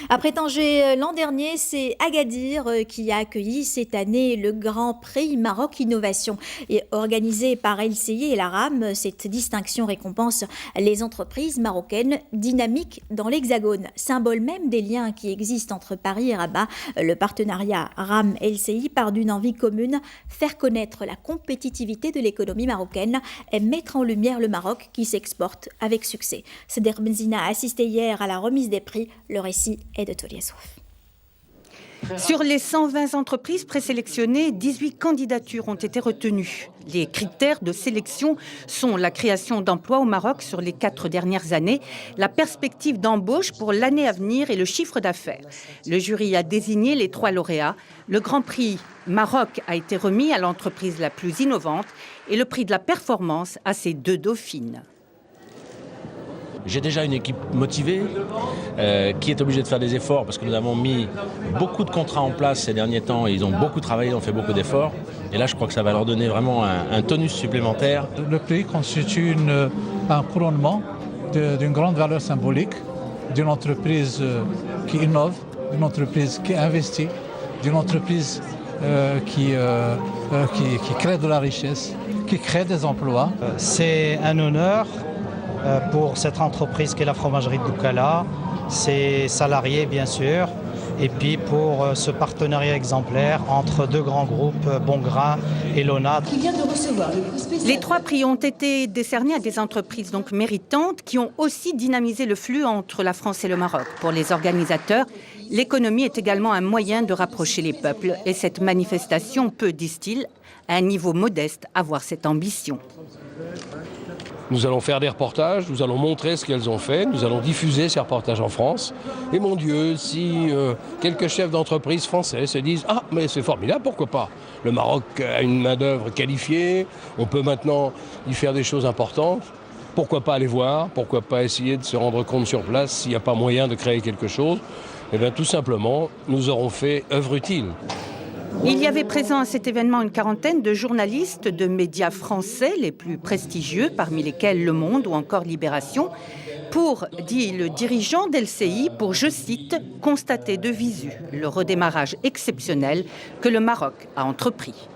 Après Tanger l'an dernier, c'est Agadir qui a accueilli cette année le Grand Prix Maroc Innovation. Et organisé par LCI et la RAM, cette distinction récompense les entreprises marocaines dynamiques dans l'Hexagone. Symbole même des liens qui existent entre Paris et Rabat, le partenariat RAM-LCI part d'une envie commune, faire connaître la compétitivité de l'économie marocaine et mettre en lumière le Maroc qui s'exporte avec succès. Seder Benzina a assisté hier à la remise des prix. Le récit est de Toliassouf. Sur les 120 entreprises présélectionnées, 18 candidatures ont été retenues. Les critères de sélection sont la création d'emplois au Maroc sur les 4 dernières années, la perspective d'embauche pour l'année à venir et le chiffre d'affaires. Le jury a désigné les 3 lauréats. Le Grand Prix Maroc a été remis à l'entreprise la plus innovante et le prix de la performance à ses 2 dauphines. J'ai déjà une équipe motivée qui est obligée de faire des efforts parce que nous avons mis beaucoup de contrats en place ces derniers temps et ils ont beaucoup travaillé, ils ont fait beaucoup d'efforts. Et là, je crois que ça va leur donner vraiment un tonus supplémentaire. Le prix constitue un couronnement d'une grande valeur symbolique, d'une entreprise qui innove, d'une entreprise qui investit, d'une entreprise qui crée de la richesse, qui crée des emplois. C'est un honneur pour cette entreprise qu'est la fromagerie de Doukala, ses salariés bien sûr, et puis pour ce partenariat exemplaire entre 2 grands groupes, Bongrain et Lona. Les 3 prix ont été décernés à des entreprises donc méritantes qui ont aussi dynamisé le flux entre la France et le Maroc. Pour les organisateurs, l'économie est également un moyen de rapprocher les peuples et cette manifestation peut, disent-ils, à un niveau modeste, avoir cette ambition. Nous allons faire des reportages, nous allons montrer ce qu'elles ont fait, nous allons diffuser ces reportages en France. Et mon Dieu, si quelques chefs d'entreprise français se disent « Ah, mais c'est formidable, pourquoi pas ? Le Maroc a une main-d'œuvre qualifiée, on peut maintenant y faire des choses importantes. Pourquoi pas aller voir ? Pourquoi pas essayer de se rendre compte sur place s'il n'y a pas moyen de créer quelque chose ? Eh bien, tout simplement, nous aurons fait œuvre utile. » Il y avait présent à cet événement une quarantaine de journalistes de médias français les plus prestigieux, parmi lesquels Le Monde ou encore Libération, pour, dit le dirigeant d'LCI, pour, je cite, constater de visu le redémarrage exceptionnel que le Maroc a entrepris.